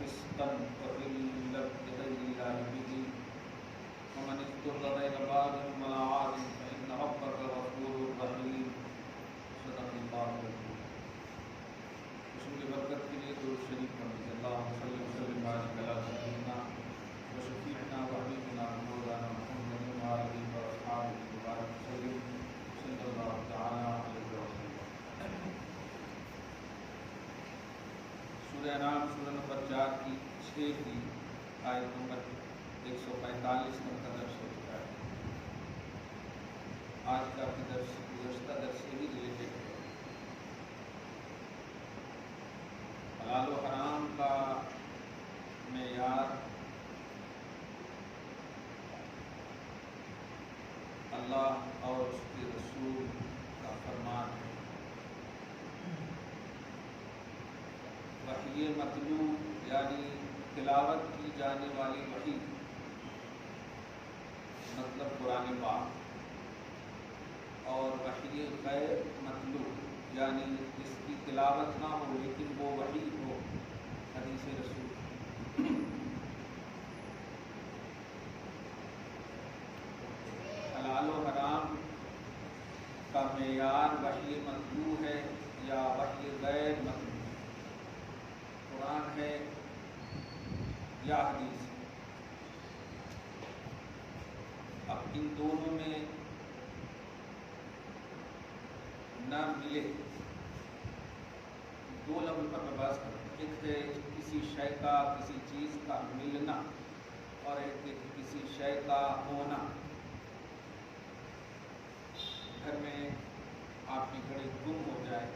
فسقا وحلا بغير الله به ومن اضطر غير باغ ولا عاد فإن ربك غفور رحيم صدق الله العظيم. حصول برکت کے لیے درود شریف پڑھیں. اللہم صلی وسلم وبارک علی سیدنا وشفیعنا وحبیبنا مولانا محمد وآلہ وأصحابہ وبارک وسلم صلی اللہ تعالی علیہ وسلم. سورہ انعام سورہ نمبر 4 کی 6 کی آیت نمبر 145 تک کا درس ہو چکا ہے. آج کا درس گزشتہ درس سے ہی ریلیٹڈ ہے. حلال و حرام کا معیار اللہ اور اس کے رسول کا فرمان ہے. وحی متلو یعنی تلاوت کی جانے والی وحی مطلب قرآن پاک، اور وحی غیر متلو یعنی جس کی تلاوت نہ ہو لیکن وہ وحی ہو، حدیث رسول. حلال و حرام کا معیار وحی متلو ہے یا وحی غیر متلو، قرآن ہے یا حدیث. اب ان دونوں میں نہ ملے، دو لفظ پر میں بات کروں. ایک ہے کسی شے کا کسی چیز کا ملنا، اور ایک ہے کسی شے کا ہونا. گھر میں آپ کی گھڑی گم ہو جائے،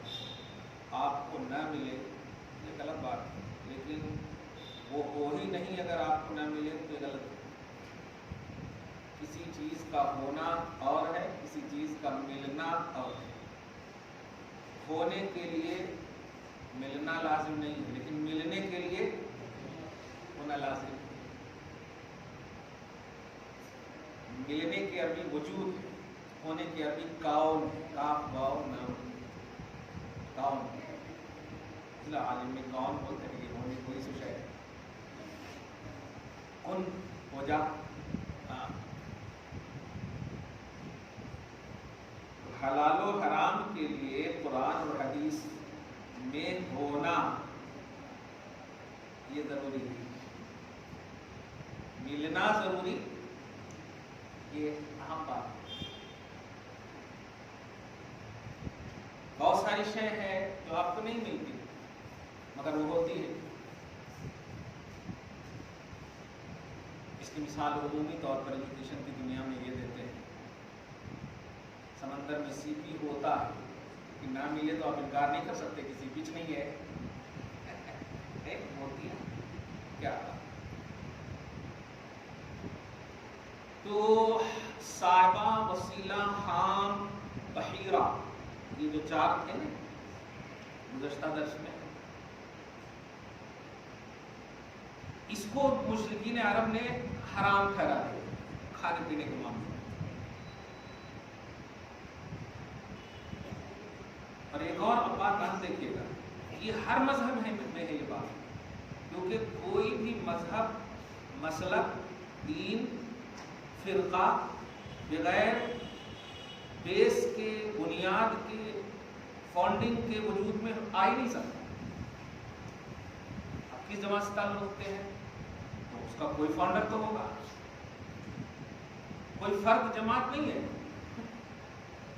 آپ کو نہ ملے، یہ غلط بات ہے. لیکن وہ ہو ہی نہیں اگر آپ کو نہ ملے تو یہ غلط ہے. کسی چیز کا ہونا اور ہے، کسی چیز کا ملنا اور ہے. ہونے کے لیے ملنا لازم نہیں ہے، لیکن ملنے کے لیے ہونا لازم ہے. ملنے کی عربی وجود ہے، ہونے کی عربی کاؤن، کاف واؤ نون، کاؤن. عالم میں کون بولتے ہیں کہ ہونے کوئی سے شے کن ہو جا. حلال و حرام کے لیے قرآن اور حدیث میں ہونا یہ ضروری ہے. ملنا ضروری، یہ اہم بات ہے. بہت ساری شے ہے جو آپ کو نہیں ملتی مگر وہ ہوتی ہے. اس کی مثال عمومی طور پر ایجوکیشن کی دنیا میں یہ دیتے ہیں. سمندر میں سی پی ہوتا ہے کہ نہ ملے تو آپ انکار نہیں کر سکتے کہ سی پچ نہیں ہے. ہوتی ہے کیا. تو صاحبہ، وسیلہ، حام، بحیرہ، یہ جو 4 تھے نا گزشتہ درس میں، اس کو مشرکین عرب نے حرام ٹھہرا دیا کھانے پینے کے معاملے میں. اور ایک اور بات آپ دیکھیے گا، یہ ہر مذہب میں ہے یہ بات، کیونکہ کوئی بھی مذہب، مسلک، دین، فرقہ بغیر بیس کے، بنیاد کے، فاؤنڈنگ کے وجود میں آ ہی نہیں سکتا. آپ کس جماعت سے تعلق رکھتے ہیں تو اس کا کوئی فاؤنڈر تو ہوگا. کوئی فرد جماعت نہیں ہے،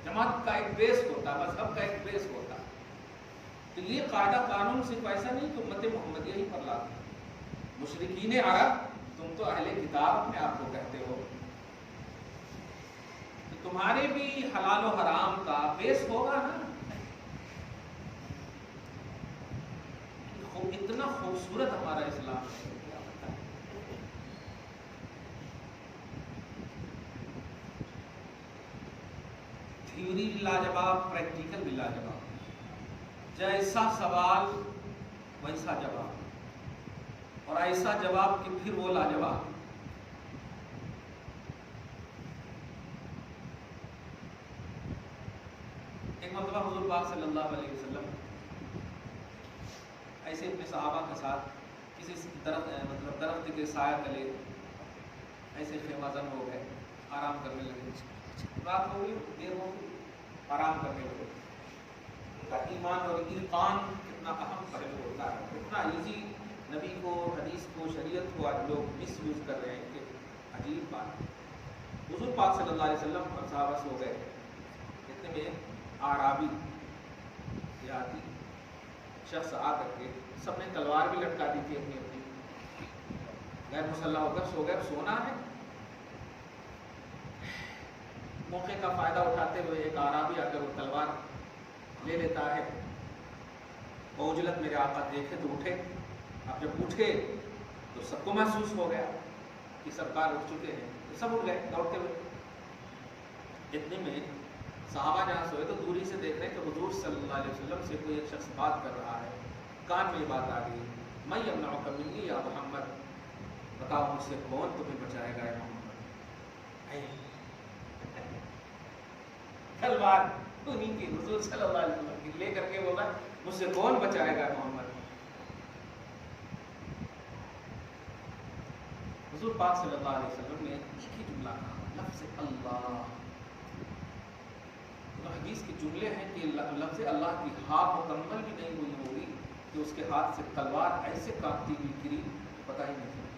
جماعت کا ایک بیس ہوتا ہے، مذہب کا ایک بیس ہوتا ہے. تو یہ قاعدہ قانون صرف ایسا نہیں کہ امت محمدیہ ہی پر لاتا ہے. مشرکین عرب، تم تو اہل کتاب اپنے آپ کو کہتے ہو، تو تمہارے بھی حلال و حرام کا بیس ہوگا نا. اتنا خوبصورت ہمارا اسلام ہے. تھیوری بھی لاجواب، پریکٹیکل بھی لاجواب. جیسا سوال ویسا جواب، اور ایسا جواب کہ پھر وہ لاجواب. ایک مرتبہ حضور پاک صلی اللہ علیہ وسلم ایسے اپنے صحابہ کے ساتھ کسی درخت درخت کے سایہ تلے ایسے خیمہ زن ہو گئے، آرام کرنے لگے، رات ہو گئی، دیر ہو گئی، آرام کرنے لگے۔ ان کا ایمان اور ایقان کتنا اہم پہلو ہوتا ہے، کتنا ایزی نبی کو، حدیث کو، شریعت کو آج لوگ مس یوز کر رہے ہیں کہ عجیب بات ہے۔ حضور پاک صلی اللہ علیہ وسلم اور صحابہ سو گئے، اتنے میں اعرابی دیہاتی شخص آ کر کے، سب نے تلوار بھی لٹکا دی تھی اپنی اپنی، غیر مسلح ہو کر سو گئے۔ سونا ہے، موقع کا فائدہ اٹھاتے ہوئے ایک اعرابی آ کر وہ تلوار لے لیتا ہے۔ عجلت میرے آقا دیکھے تو اٹھے، اب جب اٹھے تو سب کو محسوس ہو گیا کہ سرکار اٹھ چکے ہیں، سب اٹھ گئے دوڑتے ہوئے۔ اتنے میں صحابہ جہاں سوئے تو دوری سے دیکھ رہے ہیں کہ حضور صلی اللہ علیہ وسلم سے کوئی ایک شخص بات کر رہا ہے، کان میں یہ بات آ گئی، میں یمنعک منی یا محمد، بتاؤ مجھ سے کون تمہیں بچائے گا یا محمد؟ تلوار انہیں کی، حضور صلی اللہ علیہ وسلم کی، لے کر کے بولا مجھ سے کون بچائے گا محمد؟ حضور پاک صلی اللہ علیہ وسلم نے ایک ہی جملہ کہا، لفظ اللہ۔ تو حدیث کے جملے ہیں کہ لفظ اللہ کی ہاں مکمل بھی نہیں ہوئی ہوگی کہ اس کے ہاتھ سے تلوار ایسے کاٹتی ہوئی گری، پتہ ہی نہیں چلا۔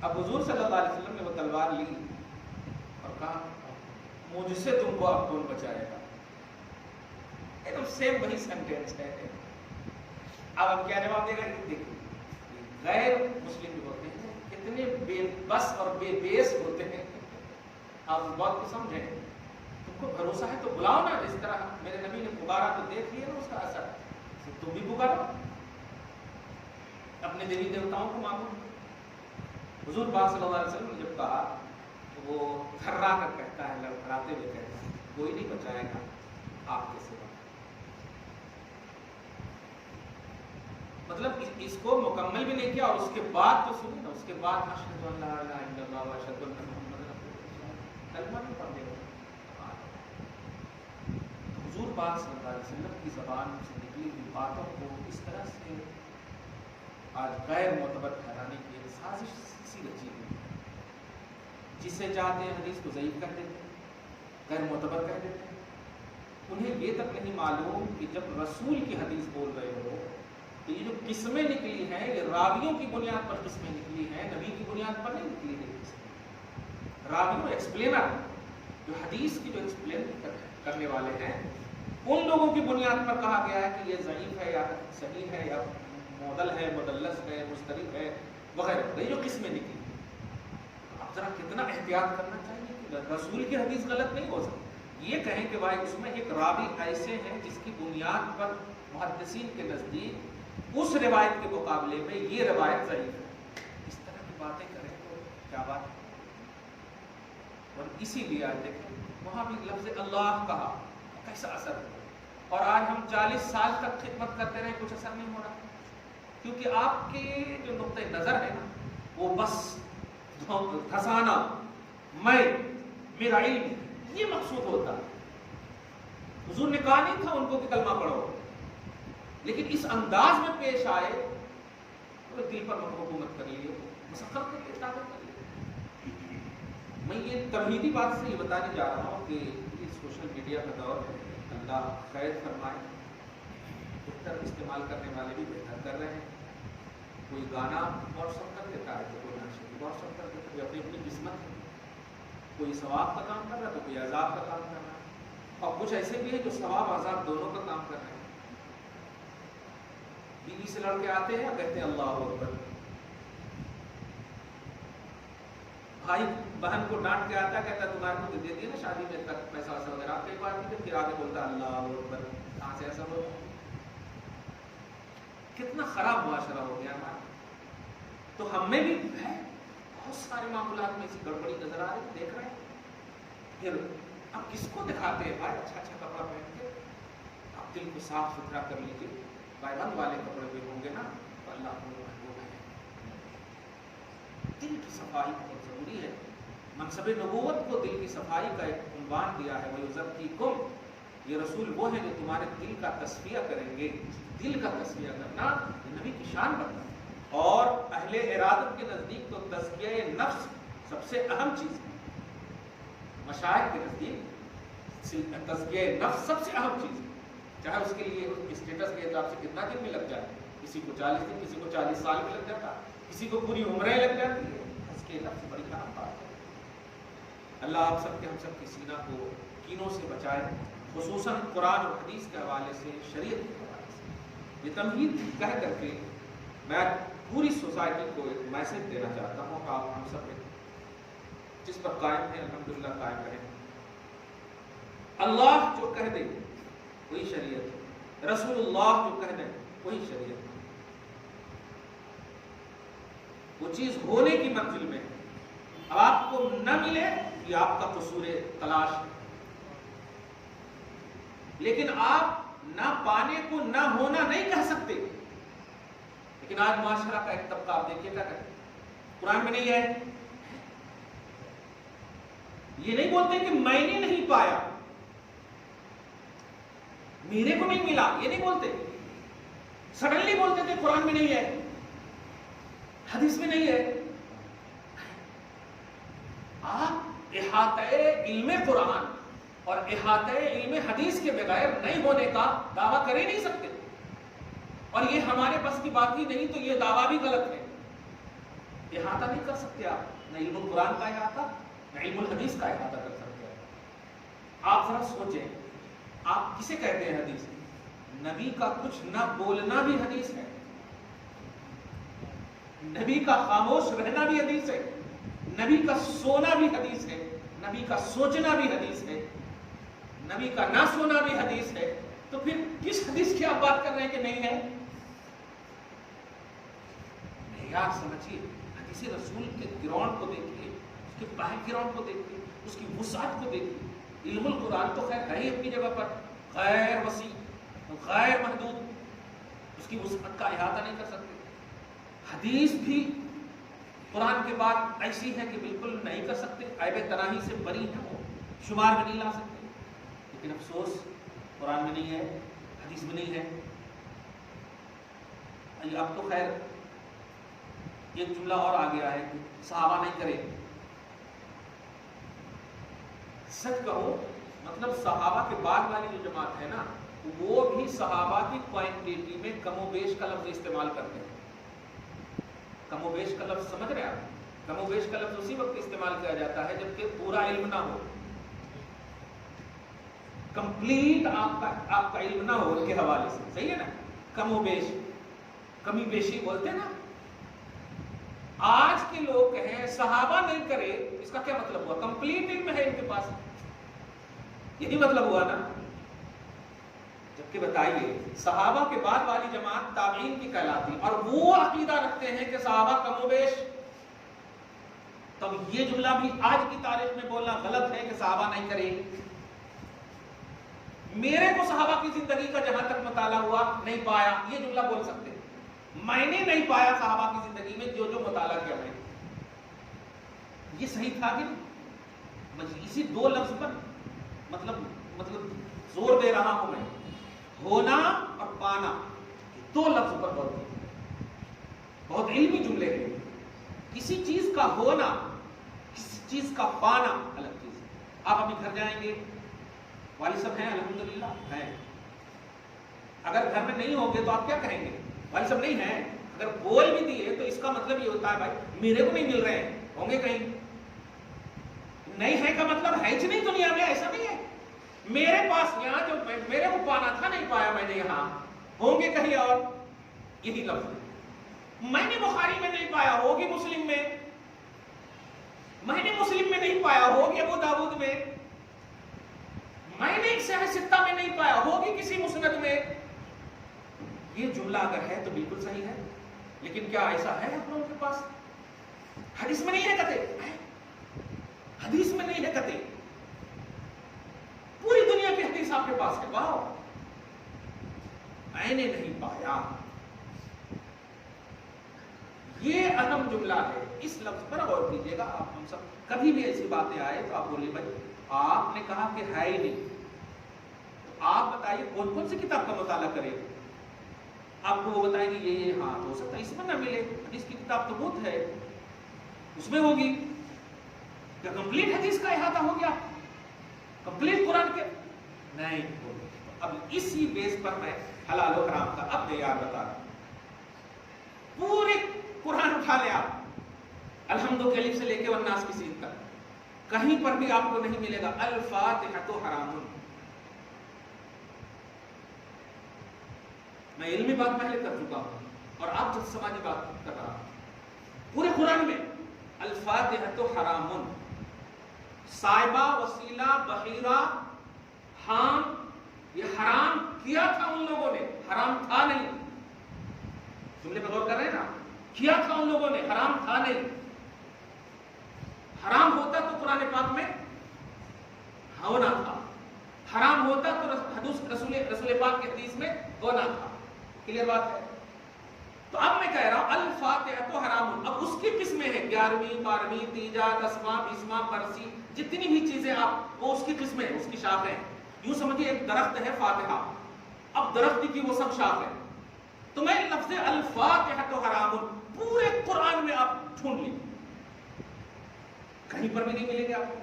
اب حضور صلی اللہ علیہ وسلم نے وہ تلوار لی اور کہا مجھ سے تم کو اب کون بچائے گا؟ ایک دم سیم وہی سینٹینس ہے۔ اب ہم کیا جواب دے گا؟ دیکھیں، غیر مسلم بھی ہوتے ہیں، اتنے بے بس اور بے بیس ہوتے ہیں۔ آپ اس بات کو سمجھیں، تم کو بھروسہ ہے تو بلاؤ نا، اس طرح میرے نبی نے پکارا تو دیکھ لیا نا اس کا اثر، تم بھی پکارو، اپنے دیوی دیوتاؤں کو مانگو۔ حضور پاک صلی اللہ علیہ وسلم نے جب کہا تو وہ تھرا کر کہتا ہے، لڑکھڑاتے ہوئے کہتا ہے، کوئی نہیں بچائے گا آپ کے سوا۔ مطلب اس کو مکمل بھی نہیں کیا، اور اس کے بعد تو سنیں نا، اس کے بعد اشہد ان لا الہ الا اللہ و اشہد ان محمد رسول اللہ، کلمہ بھی پڑھ دے گا۔ حضور پاک صلی اللہ علیہ وسلم کی زبان سے نکلی ہوئی باتوں کو اس طرح سے آج غیر معتبر ٹھہرانے کی ایک سازش سی رچی ہوئی ہے۔ جسے چاہتے ہیں حدیث کو ضعیف کر دیتے ہیں، غیر معتبر کہہ دیتے ہیں۔ انہیں یہ تک نہیں معلوم کہ جب رسول کی حدیث بول رہے ہو تو یہ جو قسمیں نکلی ہیں یہ راویوں کی بنیاد پر قسمیں نکلی ہیں، نبی کی بنیاد پر نہیں نکلی ہے۔ راویوں ایکسپلینر، جو حدیث کی جو ایکسپلین کرنے والے ہیں، ان لوگوں کی بنیاد پر کہا گیا ہے کہ یہ ضعیف ہے یا صحیح ہے یا معضل ہے، مدلس ہے، مضطرب ہے وغیرہ، یہ جو قسمیں نکلی۔ اب ذرا کتنا احتیاط کرنا چاہیے کہ رسول کی حدیث غلط نہیں ہو سکتی، یہ کہیں کہ بھائی اس میں ایک راوی ایسے ہیں جس کی بنیاد پر محدثین کے نزدیک اس روایت کے مقابلے میں یہ روایت ضعیف ہے، اس طرح کی باتیں کریں تو کیا بات ہے؟ اور اسی لیے آج دیکھیں وہاں بھی لفظ اللہ کہا، کیسا اثر ہے، اور آج ہم 40 سال تک خدمت کرتے رہے، کچھ اثر نہیں ہو رہا، کیونکہ آپ کے جو نقطۂ نظر ہے نا وہ بس دھسانا، میں، میرا علم، یہ مقصود ہوتا ہے۔ حضور نے کہا نہیں تھا ان کو کہ کلمہ پڑھو، لیکن اس انداز میں پیش آئے تو دل پر حکومت کر لیے، مسخر کر لیے، طاقت کر لیے۔ میں یہ تمہیدی بات سے یہ بتانے جا رہا ہوں کہ یہ سوشل میڈیا کا دور ہے، اللہ خیر فرمائے، بہتر استعمال کرنے والے بھی بہتر کر رہے ہیں۔ کوئی گانا واٹس ایپ کر دیتا ہے تو کوئی ناشتہ واٹس ایپ کر دیتا ہے، اپنی اپنی قسمت ہے، کوئی ثواب کا کام کر رہا ہے تو کوئی عذاب کا کام کر رہا ہے، اور کچھ ایسے بھی ہیں جو ثواب عذاب دونوں کا کام کر رہے ہیں۔ بیوی سے لڑ کے آتے ہیں، کہتے ہیں اللہ اکبر، بھائی بہن کو ڈانٹ کے آتا ہے، کہتا ہے تمہارے کو دے دیے نا شادی میں تک پیسہ ویسا وغیرہ، آپ کئی بار پھر آگے بولتا ہے اللہ اکبر، کہاں سے ایسا ہو؟ کتنا خراب معاشرہ ہو گیا ہمارا۔ تو ہم میں بھی ہے بہت سارے معاملات میں ایسی گڑبڑی نظر آ رہی، دیکھ رہے ہیں۔ پھر اب کس کو دکھاتے ہیں بھائی اچھا اچھا کپڑا پہن کے؟ آپ دل کو صاف ستھرا کر لیجیے، بند والے کپڑے بھی ہوں گے نا تو اللہ کو محبوب ہے۔ دل کی صفائی بہت ضروری ہے۔ منصب نبوت کو دل کی صفائی کا ایک عنوان دیا ہے، وَيُزَكِّيكُمْ، یہ رسول وہ ہیں جو تمہارے دل کا تصفیہ کریں گے. دل کا تصفیہ کرنا یہ نبی کی شان بنتا ہے. اور اہل ارادت کے نزدیک تو تزکیہ نفس سب سے اہم چیز ہے. مشائخ کے نزدیک تزکیہ نفس سب سے اہم چیز ہے. چاہے اس کے لیے اسٹیٹس کے حساب سے کتنا دن بھی لگ جائے, کسی کو 40 دن, کسی کو 40 سال بھی لگ جاتا, کسی کو پوری عمریں لگ جاتی ہے. تزکیہ نفس بڑی اہم بات ہے. اللہ آپ سب کے ہم سب کے سینہ کو کینوں سے بچائے, خصوصاً قرآن اور حدیث کے حوالے سے, شریعت کے حوالے سے. یہ تمہید کہہ کر کے میں پوری سوسائٹی کو ایک میسج دینا چاہتا ہوں کہ آپ ہم سب جس پر قائم ہیں الحمدللہ قائم رہیں. اللہ جو کہہ دے وہی شریعت ہے, رسول اللہ جو کہہ دیں وہی شریعت ہے. وہ چیز ہونے کی منزل میں ہے. اب آپ کو نہ ملے یہ آپ کا قصور تلاش ہے, لیکن آپ نہ پانے کو نہ ہونا نہیں کہہ سکتے. لیکن آج معاشرہ کا ایک طبقہ آپ دیکھیے کیا کہتے ہیں, قرآن میں نہیں ہے. یہ نہیں بولتے کہ میں نے نہیں پایا, میرے کو نہیں ملا, یہ نہیں بولتے. سڈنلی بولتے تھے قرآن میں نہیں ہے, حدیث میں نہیں ہے. آپ احاطہ علم قرآن اور احاطہ علم حدیث کے بغیر نہیں ہونے کا دعویٰ کر ہی نہیں سکتے. اور یہ ہمارے بس کی بات ہی نہیں تو یہ دعویٰ بھی غلط ہے. احاطہ نہیں کر سکتے آپ, نہ علم القرآن کا احاطہ نہ علم الحدیث کا احاطہ کر سکتے ہیں. آپ ذرا سوچیں, آپ کسے کہتے ہیں حدیث؟ نبی کا کچھ نہ بولنا بھی حدیث ہے, نبی کا خاموش رہنا بھی حدیث ہے, نبی کا سونا بھی حدیث ہے, نبی کا سوچنا بھی حدیث ہے, نبی کا نہ سونا بھی حدیث ہے. تو پھر کس حدیث کی آپ بات کر رہے ہیں کہ نہیں ہے؟ یار سمجھیے, حدیث رسول کے گراؤنڈ کو دیکھیے, اس کے بیک گراؤنڈ کو دیکھیے, اس کی وسعت کو دیکھیے. علم القرآن تو خیر ہے ہی اپنی جگہ پر, غیر وسیع, غیر محدود, اس کی وسعت کا احاطہ نہیں کر سکتے. حدیث بھی قرآن کے بعد ایسی ہے کہ بالکل نہیں کر سکتے, عیب تناہی سے بری ہے, وہ شمار میں نہیں لا سکتے. لیکن افسوس قرآن میں نہیں ہے, حدیث میں نہیں ہے. اب تو خیر ایک جملہ اور آ گیا ہے کہ صحابہ نہیں کرے. سچ کہو مطلب صحابہ کے بعد والی جو جماعت ہے نا, وہ بھی صحابہ کی کوانٹیٹی میں کم و بیش کا لفظ استعمال کرتے ہیں. کم و بیش کا لفظ سمجھ رہے آپ؟ کم و بیش کا لفظ اسی وقت استعمال کیا جاتا ہے جبکہ پورا علم نہ ہو, کمپلیٹ آپ کا علم نہ ہو ان کے حوالے سے. صحیح ہے نا؟ کم و بیش, کمی بیشی بولتے ہیں نا. آج کے لوگ کہیں صحابہ نہیں کرے, اس کا کیا مطلب ہوا؟ کمپلیٹ علم ہے ان کے پاس, یہی مطلب ہوا نا. جبکہ بتائیے صحابہ کے بعد والی جماعت تابعین کی کہلاتی, اور وہ عقیدہ رکھتے ہیں کہ صحابہ کم و بیش. تب یہ جملہ بھی آج کی تاریخ میں بولنا غلط ہے کہ صحابہ نہیں کرے. میرے کو صحابہ کی زندگی کا جہاں تک مطالعہ ہوا نہیں پایا, یہ جملہ بول سکتے. میں نے نہیں پایا صحابہ کی زندگی میں جو جو مطالعہ کیا میں, یہ صحیح تھا کہ نہیں؟ اسی دو لفظ پر مطلب زور دے رہا ہوں میں, ہونا اور پانا, دو لفظ پر بہت علمی جملے ہیں. کسی چیز کا ہونا, کسی چیز کا پانا الگ چیز ہے. آپ ابھی گھر جائیں گے, والد صاحب ہیں الحمدللہ ہیں, اگر گھر میں نہیں ہوں گے تو آپ کیا کہیں گے؟ والد صاحب نہیں ہیں. اگر بول بھی دیے تو اس کا مطلب یہ ہوتا ہے بھائی میرے کو نہیں مل رہے ہیں, ہوں گے کہیں. نہیں ہے کا مطلب ہے نہیں دنیا میں, ایسا نہیں ہے. میرے پاس یہاں جو میرے کو پانا تھا نہیں پایا میں نے یہاں, ہوں گے کہیں اور, یہی لفظ ہے. میں نے بخاری میں نہیں پایا, ہوگی مسلم میں. میں نے مسلم میں نہیں پایا, ہوگی ابو داؤد میں. میں نے صحیح ستہ میں نہیں پایا, ہوگی کسی مسند میں. یہ جملہ اگر ہے تو بالکل صحیح ہے, لیکن کیا ایسا ہے ہم لوگوں کے پاس؟ حدیث میں نہیں ہے کہتے, حدیث میں نہیں ہے کہتے. پوری دنیا کی حدیث آپ کے پاس ہے. واو, میں نے نہیں پایا. یہ اہم جملہ ہے, اس لفظ پر غور کیجیے گا. آپ ہم سب کبھی بھی ایسی باتیں آئے تو آپ بولیے بھائی آپ نے کہا کہ ہے ہی نہیں, آپ بتائیے کون کون سی کتاب کا مطالعہ کرے؟ آپ کو وہ بتائیں گے یہ ہاں تو ہو سکتا ہے اس میں نہ ملے، حدیث کی کتاب تو بہت ہے اس میں ہوگی. کیا کمپلیٹ حدیث کا احاطہ ہو گیا؟ کمپلیٹ قرآن کے نہیں ہوگی. اب اسی بیس پر میں حلال و حرام کا اب معیار بتا رہا ہوں. پورے قرآن اٹھا لے آپ، الحمد کے الف سے لے کے والناس کی سین تک، کہیں پر بھی آپ کو نہیں ملے گا الفاتحۃ حرام. میں علمی بات پہلے کر چکا ہوں اور آپ جب سماجی بات کر رہا ہوں. پورے قرآن میں الفاتحۃ حرام، صائبہ، وسیلہ، بحیرہ، حام، یہ حرام کیا تھا ان لوگوں نے، حرام تھا نہیں. جملے پہ غور کر رہے ہیں نا؟ کیا تھا ان لوگوں نے، حرام تھا نہیں. حرام ہوتا تو قرآن پاک میں ہونا تھا، حرام ہوتا تو رسول پاک کے حدیث میں ہونا تھا. کلیئر بات ہے؟ تو اب میں کہہ رہا ہوں الفاتحۃ حرام. اب اس کی قسمیں ہیں 11ویں 12ویں 13 10واں 20واں برسی، جتنی بھی چیزیں آپ، وہ اس کی قسمیں، اس کی شاخیں. یوں سمجھیے ایک درخت ہے فاتحہ، اب درخت کی وہ سب شاخ ہے. تو میں لفظ الفاتحۃ حرام پورے قرآن میں آپ ڈھونڈ لیجیے، کہیں پر بھی نہیں ملے گا آپ کو.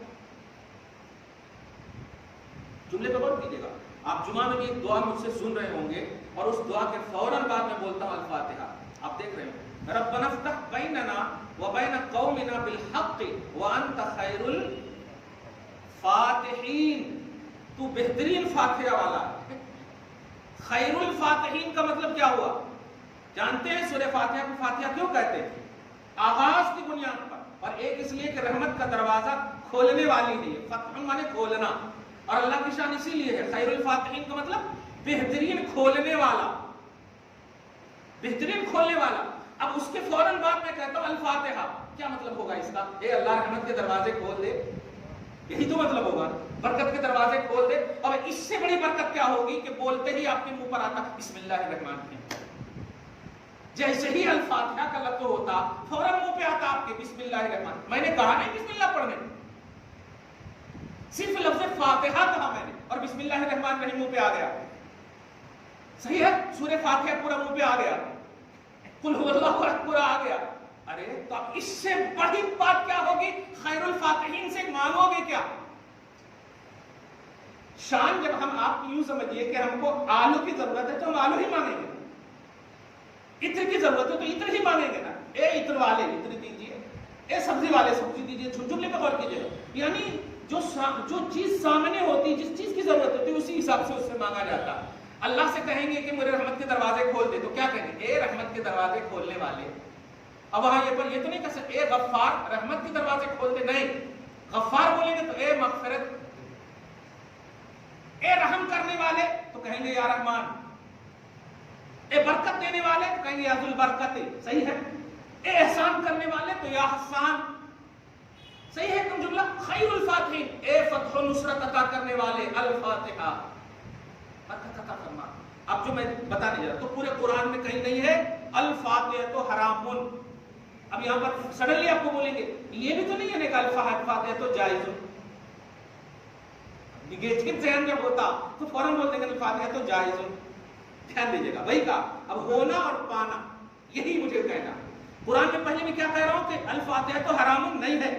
جملے پہ غور کیجیے گا. آپ جمعہ میں بھی ایک دعا مجھ سے سن رہے ہوں گے اور اس دعا کے فوراً بعد میں بولتا ہوں الفاتحہ. آپ دیکھ رہے ہوں ربنا افتح بیننا وبین قومنا بالحق وانت خیر الفاتحین. تو بہترین فاتحہ والا ہے. خیر الفاتحین کا مطلب کیا ہوا؟ جانتے ہیں سورہ فاتحہ کو فاتحہ کیوں کہتے ہیں؟ آغاز کی بنیاد پر، اور ایک اس لیے کہ رحمت کا دروازہ کھولنے والی ہے. فتح مانے کھولنا، اور اللہ کی شان اسی لیے ہے. خیر الفاتحین کا مطلب بہترین کھولنے والا، بہترین کھولنے والا. اب اس کے فوراً بعد میں کہتا ہوں الفاتحہ. کیا مطلب ہوگا اس کا؟ اے اللہ رحمت کے دروازے کھول دے، یہی تو مطلب ہوگا. برکت کے دروازے کھول دے. اور اس سے بڑی برکت کیا ہوگی کہ بولتے ہی آپ کے منہ پر آتا بسم اللہ الرحمن الرحیم. جیسے ہی الفاتحہ کا لفظ ہوتا فوراً منہ پہ آتا آپ کے بسم اللہ الرحمن. میں نے کہا نہیں بسم اللہ پڑھنے، صرف لفظ فاتحہ کہا میں نے اور بسم اللہ الرحمن الرحیم منہ پہ آ گیا. صحیح ہے؟ سورہ فاتحہ پورا منہ پہ آ گیا، قل هو اللہ احد پورا آ گیا. ارے تو اب اس سے بڑی بات کیا ہوگی؟ خیر الفاتحین سے مانگو گے کیا؟ شان جب ہم آپ یوں سمجھیے کہ ہم کو آلو کی ضرورت ہے تو ہم آلو ہی مانگیں گے، عطر کی ضرورت ہے تو عطر ہی مانگیں گے نا. اے عطر والے عطر دیجیے، اے سبزی والے سبزی دیجیے. جملے پہ غور کیجیے. یعنی جو چیز سامنے ہوتی، جس چیز کی ضرورت ہوتی اسی حساب سے اس سے مانگا جاتا. اللہ سے کہیں گے کہ میرے رحمت کے دروازے کھول دے تو کیا کہیں گے؟ اے رحمت کے دروازے کھولنے والے. اب وہاں یہ تو نہیں کہہ سکتے اے غفار رحمت کے دروازے کھول دے، نہیں. غفار بولیں گے تو اے مغفرت. اے رحم کرنے والے تو کہیں گے یا رحمان. اے برکت دینے والے تو کہیں گے یا ذو البرکت. صحیح ہے؟ اے احسان کرنے والے تو یا حسان. صحیح ہے تم جملہ؟ خیر الفاتحین اے فتح و نصرت عطا کرنے والے الفاتحہ، برکت عطا فرما. اب جو میں بتانے جا رہا تو پورے قرآن میں کہیں نہیں ہے الفاتحہ تو حرام. اب یہاں پر سڈنلی آپ کو بولیں گے یہ بھی تو نہیں ہے کہ الفاتحہ تو جائز. نگیٹو ذہن جب ہوتا تو فوراً بول دیں گے الفاتحہ تو جائز. دھیان دیجیے گا وہی کا. اب ہونا اور پانا یہی مجھے کہنا. قرآن میں پہلے میں کیا کہہ رہا ہوں کہ الفاتحہ تو حرام نہیں ہے.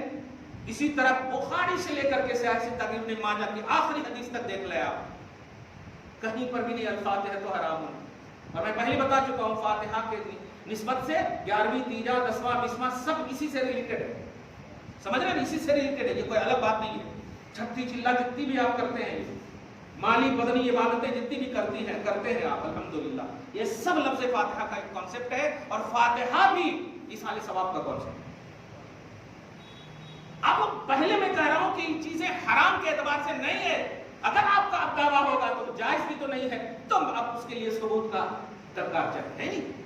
اسی طرح بخاری سے لے کر کے صحیح ترغیب ابن ماجہ کی آخری حدیث تک دیکھ لیا آپ، کہیں پر بھی نہیں الفاتحہ تو حرام. اور میں پہلے بتا چکا ہوں فاتحہ کے نسبت سے 11ویں 13 10واں 20واں سب اسی سے ریلیٹڈ ہے. سمجھ رہے ہیں؟ اسی سے ریلیٹڈ ہے، یہ کوئی الگ بات نہیں ہے. چھٹی چلا جتنی بھی آپ کرتے ہیں، مالی بدنی عبادتیں جتنی بھی کرتے ہیں آپ الحمدللہ، یہ سب لفظ فاتحہ کا ایک کانسیپٹ ہے اور فاتحہ بھی ایصال ثواب کا کانسیپٹ ہے. اب پہلے میں کہہ رہا ہوں کہ یہ چیزیں حرام کے اعتبار سے نہیں ہے. اگر آپ کا اب دعویٰ ہوگا تو جائز بھی تو نہیں ہے، تو اب اس کے لیے ثبوت کا درکار چاہیے. نہیں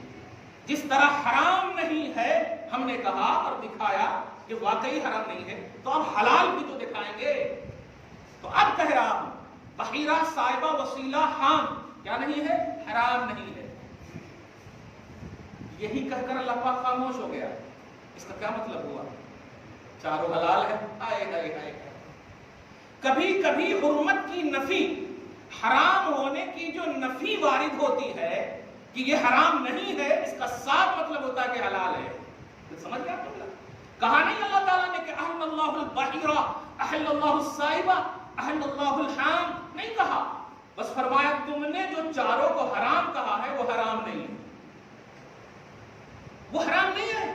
جس طرح حرام نہیں ہے ہم نے کہا اور دکھایا کہ واقعی حرام نہیں ہے، تو اب حلال بھی تو دکھائیں گے. تو اب کہہ رہا ہوں بحیرہ صائبہ وسیلہ حام کیا نہیں ہے؟ حرام نہیں ہے. یہی کہہ کر اللہ پاک خاموش ہو گیا. اس کا کیا مطلب ہوا؟ چاروں حلال ہے. آئے گا. کبھی کبھی حرمت کی نفی حرام ہونے کی جو نفی وارد ہوتی ہے کہ یہ حرام نہیں ہے، اس کا صاف مطلب ہوتا ہے کہ حلال ہے. سمجھ گیا آپ؟ کہا نہیں اللہ تعالیٰ نے کہ احل اللہ البحیرہ احل اللہ السائبہ احل اللہ الحام، نہیں کہا. بس فرمایا تم نے جو چاروں کو حرام کہا ہے وہ حرام نہیں ہے، وہ حرام نہیں ہے.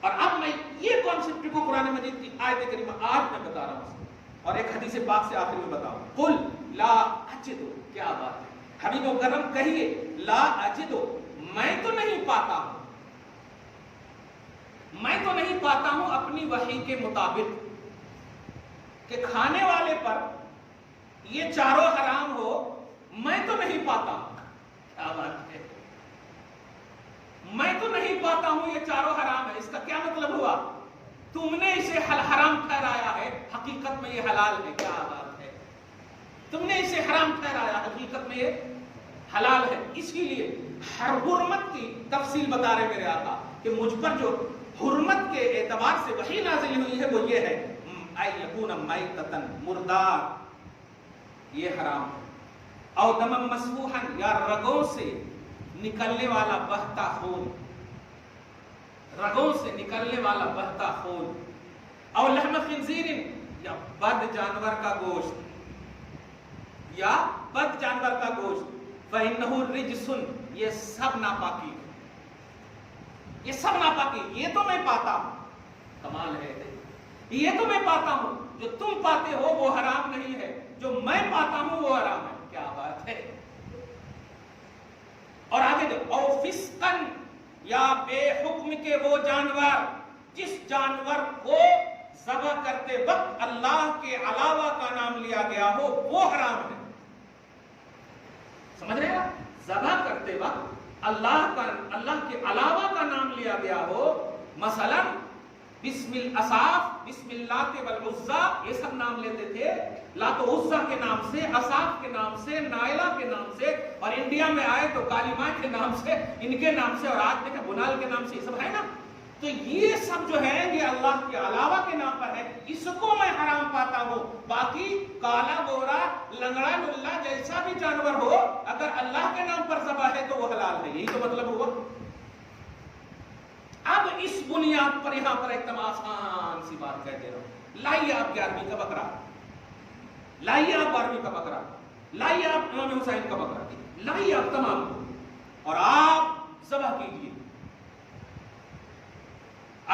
اور اب میں یہ کانسیپٹ کو قرآن مجید کی آیت کریمہ آج میں بتا رہا ہوں، اور ایک حدیث پاک سے آخر میں بتاؤں. قل لا اجد، کیا بات ہے حبیب و کرم، کہیے لا اجد، میں تو نہیں پاتا ہوں، میں تو نہیں پاتا ہوں اپنی وحی کے مطابق کہ کھانے والے پر یہ چاروں حرام ہو، میں تو نہیں پاتا ہوں. کیا بات ہے، میں تو نہیں پاتا ہوں یہ چاروں حرام ہے. اس کا کیا مطلب ہوا؟ تم نے اسے حرام ٹھہرایا ہے، حقیقت میں یہ حلال ہے. کیا بات ہے، تم نے اسے حرام ٹھہرایا، حقیقت میں یہ حلال ہے. اسی لیے ہر حرمت کی تفصیل بتا رہے میرے آقا کہ مجھ پر جو حرمت کے اعتبار سے وحی نازل ہوئی ہے وہ یہ ہے یکون میتتن، مردار، یہ حرام ہے. او دم مسفوحا، یا رگوں سے نکلنے والا بہتا خون، رگوں سے نکلنے والا بہتا خون. او لحم خنزیر، یا بد جانور کا گوشت، یا بد جانور کا گوشت. فإنہ رجس، یہ سب ناپاکی ہے، یہ سب ناپاکی. یہ تو میں پاتا ہوں، کمال ہے، یہ تو میں پاتا ہوں، جو تم پاتے ہو وہ حرام نہیں ہے، جو میں پاتا ہوں وہ حرام ہے. کیا بات ہے. اور آگے دیکھو، او فسقن، یا بے حکم کے وہ جانور جس جانور کو ذبح کرتے وقت اللہ کے علاوہ کا نام لیا گیا ہو وہ حرام ہے. سمجھ رہے ہیں؟ ذبح کرتے وقت اللہ کے علاوہ کا نام لیا گیا ہو، مثلا بسم الاصاف، بسم اللہ والعزا، یہ سب نام لیتے تھے، لات و عزا کے نام سے، اصاف کے نام سے، نائلہ کے نام سے، اور انڈیا میں آئے تو کالی ماں کے نام سے، ان کے نام سے، اور آج دیکھیں بنال کے نام سے، یہ سب ہے نا. تو یہ سب جو ہے یہ اللہ کے علاوہ کے نام پر ہے، اس کو میں حرام پاتا ہوں. باقی کالا گورا لنگڑا للہ جیسا بھی جانور ہو، اگر اللہ کے نام پر ذبح ہے تو وہ حلال ہے. یہی تو مطلب ہوا. اب اس بنیاد پر یہاں پر ایک دم آسان سی بات کہہ دے رہا ہوں. لائیے آپ 11ویں کا بکرا، لائیے آپ 12ویں کا بکرا، لائیے آپ امام حسین کا بکرا، لائیے آپ تمام کو، اور آپ ذبح کیجیے.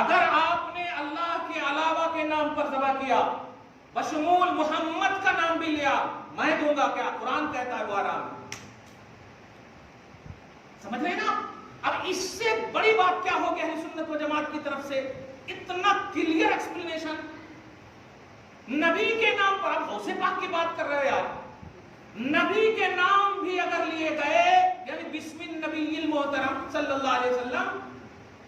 اگر آپ نے اللہ کے علاوہ کے نام پر ذبح کیا، بشمول محمد کا نام بھی لیا، میں دوں گا کیا؟ قرآن کہتا ہے وہ حرام ہے. سمجھ رہے نا؟ اب اس سے بڑی بات کیا ہوگی اہل سنت و جماعت کی طرف سے؟ اتنا کلیئر ایکسپلینیشن. نبی کے نام پر، اب غوث پاک کی بات کر رہے ہو یار، نبی کے نام بھی اگر لیے گئے، یعنی بسم النبی المحترم صلی اللہ علیہ وسلم،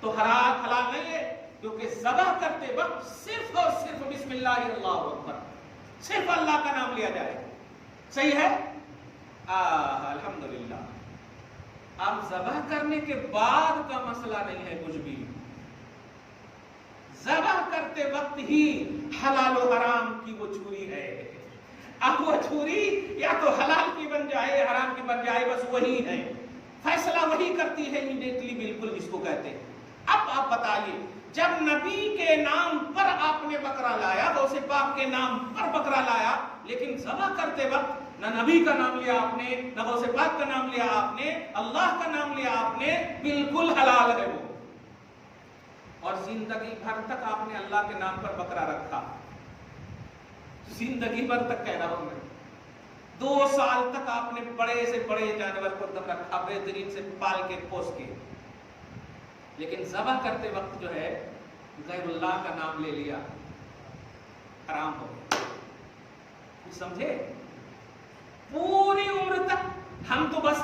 تو حلال نہیں ہے، کیونکہ ذبح کرتے وقت صرف اور صرف بسم اللہ اللہ اکبر، صرف اللہ کا نام لیا جائے. صحیح ہے؟ الحمدللہ. اب ذبح کرنے کے بعد کا مسئلہ نہیں ہے کچھ بھی، ذبح کرتے وقت ہی حلال و حرام کی وہ چھری ہے. اب وہ چھری یا تو حلال کی بن جائے یا حرام کی بن جائے، بس وہی ہے، فیصلہ وہی کرتی ہے امیڈیٹلی، بالکل اس کو کہتے ہیں. اب آپ بتائیے، جب نبی کے نام پر آپ نے بکرا لایا، غوث پاک کے نام پر بکرا لایا، لیکن ذبح کرتے وقت نہ نبی کا نام لیا آپ نے، نہ غوث پاک کا نام لیا آپ نے، اللہ کا نام لیا آپ نے، بالکل حلال ہے وہ. اور زندگی بھر تک آپ نے اللہ کے نام پر بکرا رکھا، زندگی بھر تک کہہ رہا ہوں میں، 2 سال تک آپ نے بڑے سے بڑے جانور کو دم رکھا، بہترین سے پال کے پوس کے، لیکن ذبح کرتے وقت جو ہے غیر اللہ کا نام لے لیا، حرام ہو گیا. سمجھے؟ پوری عمر تک ہم تو بس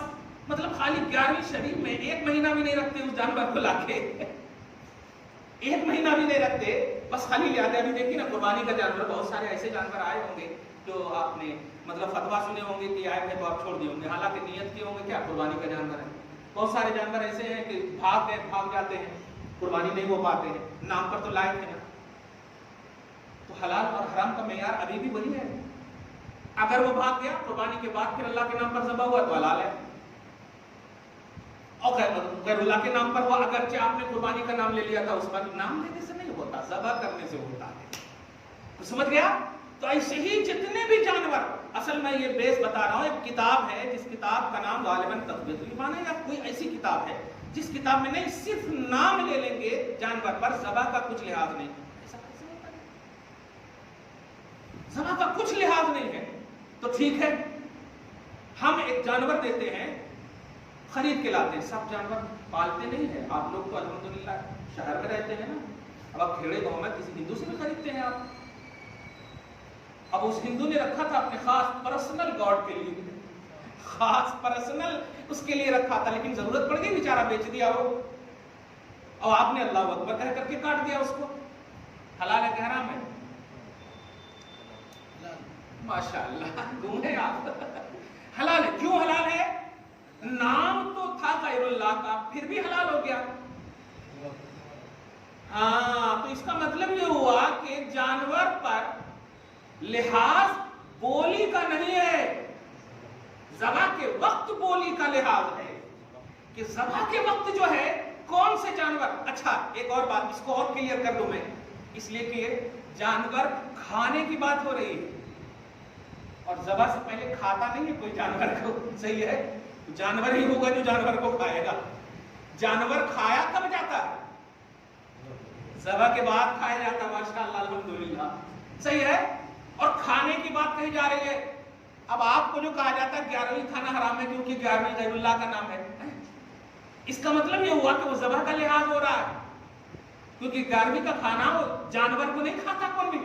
مطلب خالی 11ویں شریف میں 1 مہینہ بھی نہیں رکھتے اس جانور کو لا کے، 1 مہینہ بھی نہیں رکھتے، بس خالی لے آتے. ابھی دیکھیے نا قربانی کا جانور، بہت سارے ایسے جانور آئے ہوں گے جو آپ نے مطلب فتوا سنے ہوں گے کہ آئے ہیں تو آپ چھوڑ دیے ہوں گے، حالانکہ نیت کیے ہوں گے کیا قربانی کا جانور ہے. بہت سارے جانور ایسے ہیں کہ بھاگ جاتے ہیں، قربانی نہیں ہو پاتے ہیں، نام پر تو لائق ہے نا. تو حلال اور حرام کا معیار ابھی بھی وہی ہے، اگر وہ بھاگ گیا قربانی کے بعد پھر اللہ کے نام پر ذبح ہوا تو حلال ہے، اور غیر اللہ کے نام پر ہوا اگرچہ آپ نے قربانی کا نام لے لیا تھا، اس پر نام لینے سے نہیں ہوتا، ذبح کرنے سے ہوتا ہے۔ سمجھ گیا؟ تو ایسے ہی جتنے بھی جانور، اصل میں یہ بیس بتا رہا ہوں، ایک کتاب ہے جس کتاب کا نام غالباً تقویۃ الایمان ہے، یا کوئی ایسی کتاب ہے جس کتاب میں نہیں صرف نام لے لیں گے جانور پر، ذبح کا کچھ لحاظ نہیں، ایسا کیسے ہوتا ہے؟ ذبح کا کچھ لحاظ نہیں ہے تو ٹھیک ہے، ہم ایک جانور دیتے ہیں، خرید کے لاتے ہیں، سب جانور پالتے نہیں ہیں، آپ لوگ تو الحمدللہ شہر میں رہتے ہیں نا، اب آپ کھیڑے گاؤں میں کسی ہندو سے بھی خریدتے ہیں آپ، اب اس ہندو نے رکھا تھا اپنے خاص پرسنل گاڈ کے لیے، خاص پرسنل اس کے لیے رکھا تھا، لیکن ضرورت پڑ گئی بیچارہ بیچ دیا وہ، اور آپ نے اللہ اکبر کہہ کر کے کاٹ دیا اس کو، حلال ہے کہ حرام ہے؟ ماشاءاللہ گمے آپ، حلال ہے۔ کیوں حلال ہے؟ نام تو تھا غیر اللہ کا، پھر بھی حلال ہو گیا۔ ہاں، تو اس کا مطلب یہ ہوا کہ جانور پر لحاظ بولی کا نہیں ہے، ذبح کے وقت بولی کا لحاظ ہے، کہ ذبح کے وقت جو ہے کون سے جانور۔ اچھا ایک اور بات اس کو اور کلیئر کر دوں میں، اس لیے کہ جانور کھانے کی بات ہو رہی ہے، اور ذبح سے پہلے کھاتا نہیں ہے کوئی جانور کو، صحیح ہے؟ جانور ہی ہوگا جو جانور کو کھائے گا، جانور کھایا کب جاتا ہے؟ ذبح کے بعد کھایا جاتا ہے، ماشاءاللہ الحمدللہ، صحیح ہے؟ اور کھانے کی بات کہی جا رہی ہے، اب آپ کو جو کہا جاتا ہے 11ویں کھانا حرام ہے کیونکہ 11ویں غیر اللہ کا نام ہے، اس کا مطلب یہ ہوا کہ وہ ذبح کا لحاظ ہو رہا ہے، کیونکہ 11ویں کا کھانا وہ جانور کو نہیں کھاتا کوئی بھی،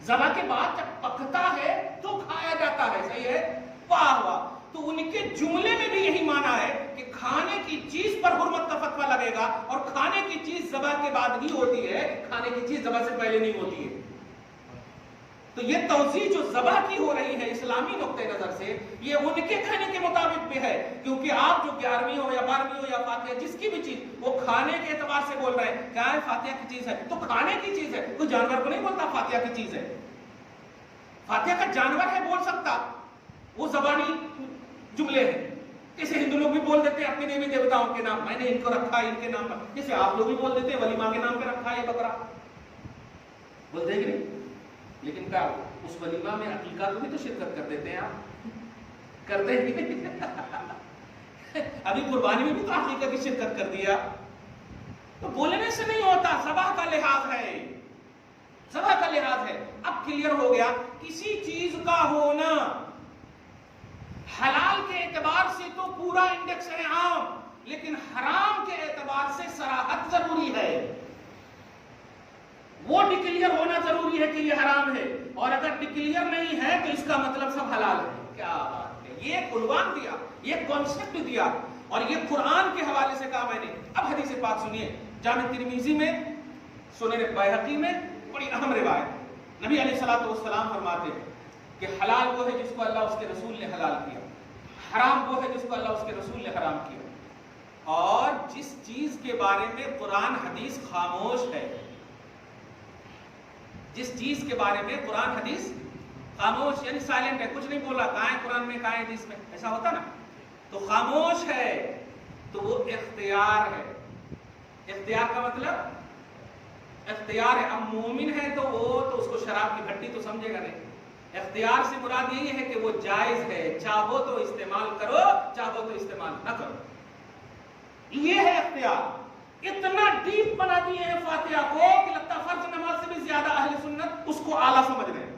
ذبح کے بعد جب پکتا ہے تو کھایا جاتا ہے، صحیح ہے؟ واہ واہ، تو ان کے جملے میں بھی یہی معنی ہے کہ کھانے کی چیز پر حرمت کا فتویٰ لگے گا، اور کھانے کی چیز ذبح کے بعد ہی ہوتی ہے، کھانے کی چیز ذبح سے پہلے نہیں ہوتی ہے۔ تو یہ توضیح جو ذبح کی ہو رہی ہے اسلامی نقطہ نظر سے، یہ ان کے کہنے کے مطابق بھی ہے، کیونکہ آپ جو 11ویں ہو یا 12ویں ہو یا فاتحہ جس کی بھی چیز، وہ کھانے کے اعتبار سے بول رہے ہیں، کیا ہے فاتحہ کی چیز ہے تو کھانے کی چیز ہے، کوئی جانور کو نہیں بولتا فاتحہ کی چیز ہے، فاتحہ کا جانور ہے بول سکتا، وہ زبانی جملے ہیں، جیسے ہندو لوگ بھی بول دیتے ہیں اپنے دیوی دیوتاؤں کے نام، میں نے ان کو رکھا ہے ان کے نام پر، جیسے آپ لوگ بھی بول دیتے ہیں ولیمہ کے نام پہ رکھا ہے بکرا، بولتے ہیں کہ نہیں؟ لیکن کیا اس ولیمہ میں عقیقہ کو بھی تو شرکت کر دیتے ہیں آپ، کرتے ہیں کہ نہیں؟ ابھی قربانی میں بھی تو عقیقہ کی شرکت کر دیا، تو بولنے سے نہیں ہوتا، ذبح کا لحاظ ہے، ذبح کا لحاظ ہے۔ اب کلیئر ہو گیا، کسی چیز کا ہونا حلال کے اعتبار سے تو پورا انڈیکس ہے عام، لیکن حرام کے اعتبار سے صراحت ضروری ہے، وہ ڈکلیئر ہونا ضروری ہے کہ یہ حرام ہے، اور اگر ڈکلیئر نہیں ہے تو اس کا مطلب سب حلال ہے۔ کیا بات ہے، یہ عنوان دیا، یہ کانسیپٹ دیا، اور یہ قرآن کے حوالے سے کہا میں نے۔ اب حدیث پاک سنیے، جامع ترمذی میں، سنن بیہقی میں بڑی اہم روایت، نبی علیہ الصلوۃ والسلام فرماتے ہیں کہ حلال وہ ہے جس کو اللہ اس کے رسول نے حلال کیا، حرام وہ ہے جس کو اللہ اس کے رسول نے حرام کیا، اور جس چیز کے بارے میں قرآن حدیث خاموش ہے، جس چیز کے بارے میں قرآن حدیث خاموش یعنی سائلنٹ ہے، کچھ نہیں بولا، کہاں ہے قرآن میں کہاں ہے حدیث میں، ایسا ہوتا نا، تو خاموش ہے، تو وہ اختیار ہے۔ اختیار کا مطلب اختیار ہے، اب مومن ہے تو وہ تو اس کو شراب کی بھٹی تو سمجھے گا نہیں، اختیار سے مراد یہی ہے کہ وہ جائز ہے، چاہو تو استعمال کرو، چاہو تو استعمال نہ کرو، یہ ہے اختیار۔ اتنا ڈیپ بنا دیے ہیں فاتحہ کو کہ لگتا فرض نماز سے بھی زیادہ اہل سنت اس کو اعلیٰ سمجھ رہے ہیں۔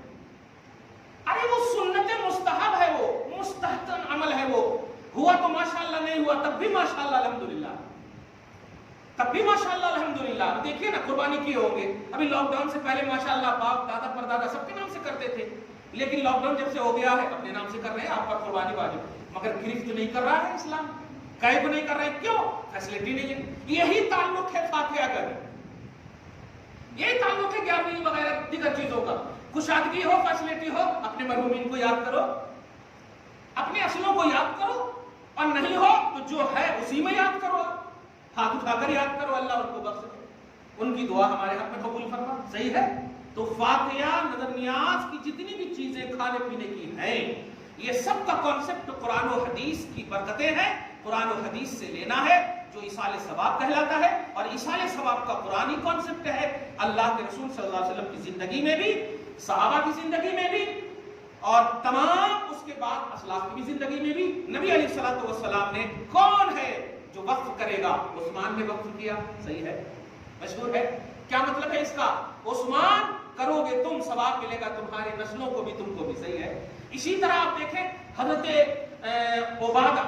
ارے وہ سنت مستحب ہے، وہ مستحسن عمل ہے، وہ ہوا تو ماشاءاللہ، نہیں ہوا تب بھی ماشاءاللہ الحمدللہ، تب بھی ماشاءاللہ الحمدللہ۔ دیکھیے نا قربانی کیے ہوں گے، ابھی لاک ڈاؤن سے پہلے ماشاءاللہ باپ دادا پردادا سب کے نام سے کرتے تھے، لیکن لاک ڈاؤن جب سے ہو گیا ہے اپنے نام سے کر رہے ہیں، آپ پر قربانی واجب، مگر گرفت نہیں کر رہا ہے اسلام، قید نہیں کر رہے ہیں، کیوں؟ فیسلٹی نہیں ہے۔ یہی تعلق ہے فاتحہ کا، یہی تعلق ہے 11ویں وغیرہ دیگر چیزوں کا، کشادگی ہو، فیسلٹی ہو، اپنے مرحومین کو یاد کرو، اپنے اصلوں کو یاد کرو، اور نہیں ہو تو جو ہے اسی میں یاد کرو، ہاتھ اٹھا کر یاد کرو، اللہ ان کو بخش دے، ان کی دعا ہمارے حق میں قبول فرما، صحیح ہے؟ تو فاتحہ نظر نیاز کی جتنی بھی چیزیں کھانے پینے کی ہیں، یہ سب کا کانسیپٹ قرآن و حدیث کی برکتیں ہیں، قرآن و حدیث سے لینا ہے، جو ایصال ثواب کہلاتا ہے، اور ایصال ثواب کا قرآنی کانسیپٹ ہے اللہ کے رسول صلی اللہ علیہ وسلم کی زندگی میں بھی، صحابہ کی زندگی میں بھی، اور تمام اس کے بعد اسلاف کی زندگی میں بھی۔ نبی علیہ الصلوۃ والسلام نے کون ہے جو وقف کرے گا؟ عثمان نے وقف کیا، صحیح ہے، مشہور ہے۔ کیا مطلب ہے اس کا؟ عثمان کرو گے تم، ثواب ملے گا تمہاری نسلوں کو بھی، تم کو بھی، صحیح ہے۔ اسی طرح آپ دیکھیں حضرت عبادہ،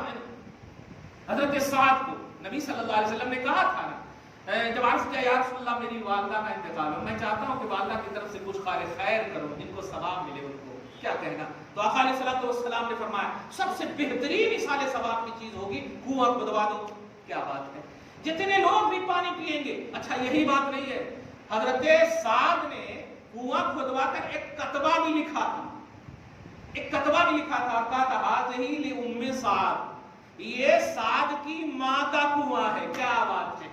حضرت سعد کو نبی صلی اللہ علیہ وسلم نے کہا تھا نا، جب عرض کیا یا رسول اللہ میری والدہ کا انتقال ہو، میں چاہتا ہوں کہ والدہ کی طرف سے کچھ کار خیر کرو جن کو ثواب ملے، ان کو کیا کہنا؟ تو آقا علیہ الصلوۃ والسلام نے فرمایا سب سے بہترین ایصال ثواب کی چیز ہوگی کنواں کھدوا دو۔ کیا بات ہے، جتنے لوگ بھی پانی پیئیں گے۔ اچھا یہی بات نہیں ہے، حضرت سعد نے کنواں کھدوا کر ایک کتبہ بھی لکھا تھا، ایک کتبہ بھی لکھا تھا، کہا تھا ھذہ لأم سعد، یہ سعد کی ماں کا کنواں ہے۔ کیا بات ہے،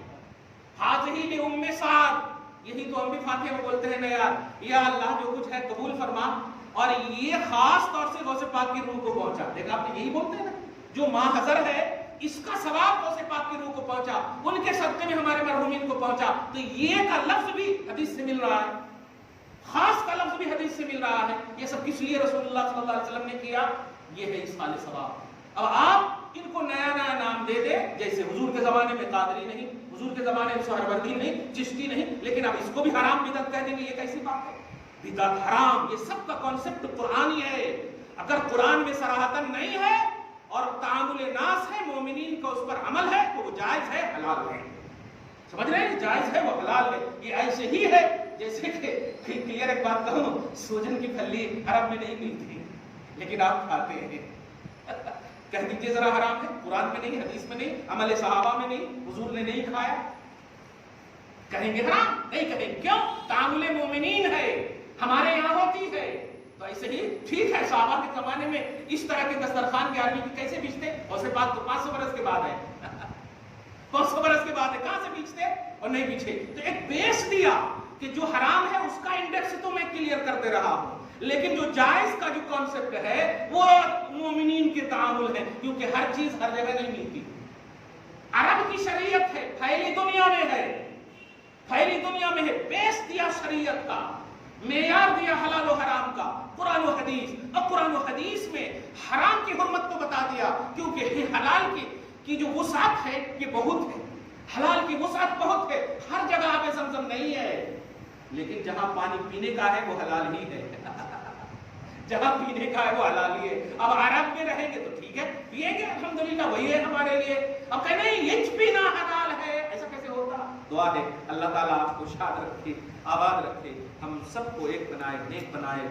ھذہ لأم سعد۔ یہی تو ہم بھی فاتحہ میں بولتے ہیں نا یار، یا اللہ جو کچھ ہے قبول فرما، اور یہ خاص طور سے غوث پاک کی روح کو پہنچا۔ دیکھا آپ نے، یہی بولتے ہیں نا، جو ماں حضر ہے اس کا ثواب غوث پاک کی روح کو پہنچا، ان کے صدقے میں ہمارے مرحومین کو پہنچا۔ تو یہ کا لفظ بھی حدیث سے مل رہا ہے، خاص کا لفظ بھی حدیث سے مل رہا ہے۔ یہ سب کس لیے رسول اللہ صلی اللہ علیہ وسلم نے کیا؟ یہ ہے ایصال ثواب۔ اب آپ ان کو نیا نیا نام دے دیں، جیسے حضور کے زمانے میں قادری نہیں، حضور کے زمانے میں سہروردی نہیں، چشتی نہیں، لیکن اب اس کو بھی حرام بدعت کہہ دیں گے، یہ کیسی بات ہے؟ بدعت حرام، یہ سب کا کانسیپٹ قرآنی ہے۔ اگر قرآن میں صراحتاً نہیں ہے اور تعامل ناس ہے، مومنین کا اس پر عمل ہے، تو وہ جائز ہے، حلال ہے۔ سمجھ رہے ہیں، جائز ہے، وہ حلال ہے۔ یہ ایسے ہی ہے جیسے کہ کلیئر ایک بات کہوں، سوجن کی پھلی عرب میں نہیں ملتی لیکن آپ کھاتے ہیں، کہہ دیجئے ذرا حرام ہے، قرآن میں نہیں، حدیث میں نہیں، عمل صحابہ میں نہیں، حضور نے نہیں کھایا، کہیں گے حرام؟ نہیں کہیں گے، کیوں؟ تعامل مومنین ہے، ہمارے یہاں ہوتی ہے۔ تو ایسے ہی ٹھیک ہے، صحابہ کے زمانے میں اس طرح کے دسترخوان کے آدمی کی کیسے بیچتے؟ اور سے بات تو 500 برس کے بعد ہے، 500 برس کے بعد ہے، کہاں سے بیچتے اور نہیں بیچے؟ تو ایک بیس دیا کہ جو حرام ہے اس کا انڈیکس تو میں کلیئر کرتے رہا ہوں، لیکن جو جائز کا جو کانسیپٹ ہے وہ مومنین کے تعامل ہے، کیونکہ ہر چیز ہر جگہ نہیں ملتی۔ عرب کی شریعت ہے، پھیلی دنیا میں ہے، پھیلی دنیا میں ہے، بیس دیا شریعت کا، معیار دیا حلال و حرام کا، قرآن و حدیث، اور قرآن و حدیث میں حرام کی حرمت کو بتا دیا، کیونکہ حلال کی جو وسعت ہے یہ بہت ہے، حلال کی وسعت بہت ہے، ہر جگہ آب زمزم نہیں ہے، لیکن جہاں پانی پینے کا ہے وہ حلال ہی ہے، جہاں پینے کا ہے وہ حلال ہی ہے۔ اب عرب میں رہیں گے تو ٹھیک ہے، پیئیں گے الحمدللہ، وہی ہے ہمارے لیے۔ اب کہیں نہیں یہ پینا حلال ہے، ایسا کیسے ہوتا؟ دعا ہے اللہ تعالیٰ آپ کو شاد رکھے، آباد رکھے، ہم سب کو ایک بنائے، نیک بنائے،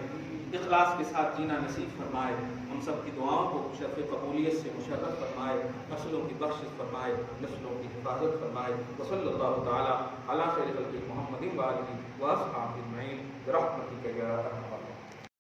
اخلاص کے ساتھ جینا نصیب فرمائے، ہم سب کی دعاؤں کو شرف قبولیت سے مشرف فرمائے، نسلوں کی بخشش فرمائے، نسلوں کی حفاظت فرمائے۔ وصلی اللہ تعالیٰ علی خیر خلق محمد و آلہ و اصحابہ اجمعین برحمتک یا ارحم الراحمین۔